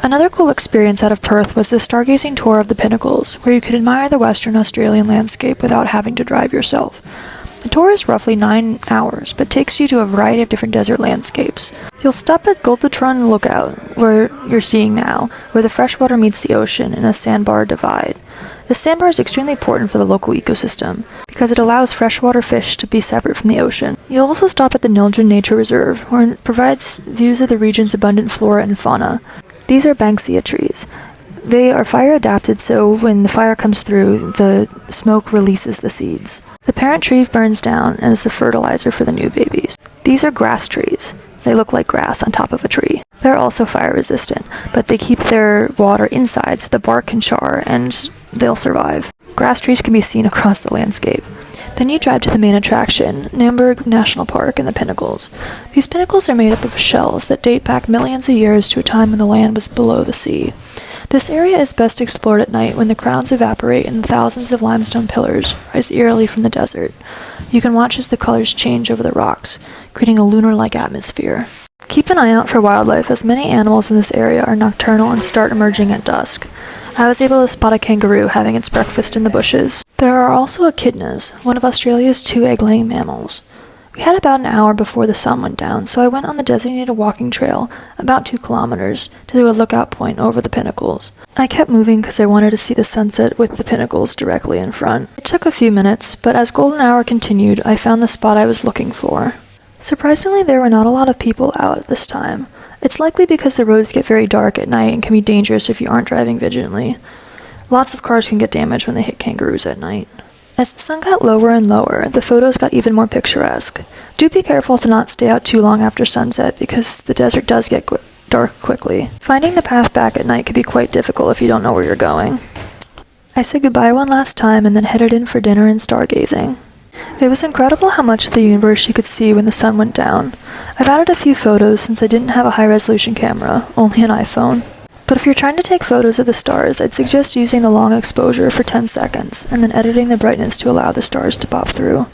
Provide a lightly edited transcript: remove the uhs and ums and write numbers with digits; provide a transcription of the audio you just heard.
Another cool experience out of Perth was the stargazing tour of the Pinnacles, where you could admire the Western Australian landscape without having to drive yourself. The tour is roughly 9 hours, but takes you to a variety of different desert landscapes. You'll stop at Gultatron Lookout, where you're seeing now, where the freshwater meets the ocean in a sandbar divide. The sandbar is extremely important for the local ecosystem, because it allows freshwater fish to be separate from the ocean. You'll also stop at the Nambung Nature Reserve, where it provides views of the region's abundant flora and fauna. These are banksia trees. They are fire adapted, so when the fire comes through, the smoke releases the seeds. The parent tree burns down and is the fertilizer for the new babies. These are grass trees. They look like grass on top of a tree. They're also fire resistant, but they keep their water inside so the bark can char and they'll survive. Grass trees can be seen across the landscape. Then you drive to the main attraction, Nambung National Park and the Pinnacles. These pinnacles are made up of shells that date back millions of years to a time when the land was below the sea. This area is best explored at night when the crowds evaporate and thousands of limestone pillars rise eerily from the desert. You can watch as the colors change over the rocks, creating a lunar-like atmosphere. Keep an eye out for wildlife, as many animals in this area are nocturnal and start emerging at dusk. I was able to spot a kangaroo having its breakfast in the bushes. There are also echidnas, one of Australia's 2 egg-laying mammals. We had about an hour before the sun went down, so I went on the designated walking trail, about 2 kilometers, to a lookout point over the Pinnacles. I kept moving because I wanted to see the sunset with the Pinnacles directly in front. It took a few minutes, but as golden hour continued, I found the spot I was looking for. Surprisingly, there were not a lot of people out at this time. It's likely because the roads get very dark at night and can be dangerous if you aren't driving vigilantly. Lots of cars can get damaged when they hit kangaroos at night. As the sun got lower and lower, the photos got even more picturesque. Do be careful to not stay out too long after sunset because the desert does get dark quickly. Finding the path back at night can be quite difficult if you don't know where you're going. I said goodbye one last time and then headed in for dinner and stargazing. It was incredible how much of the universe you could see when the sun went down. I've added a few photos since I didn't have a high-resolution camera, only an iPhone. But if you're trying to take photos of the stars, I'd suggest using the long exposure for 10 seconds, and then editing the brightness to allow the stars to pop through.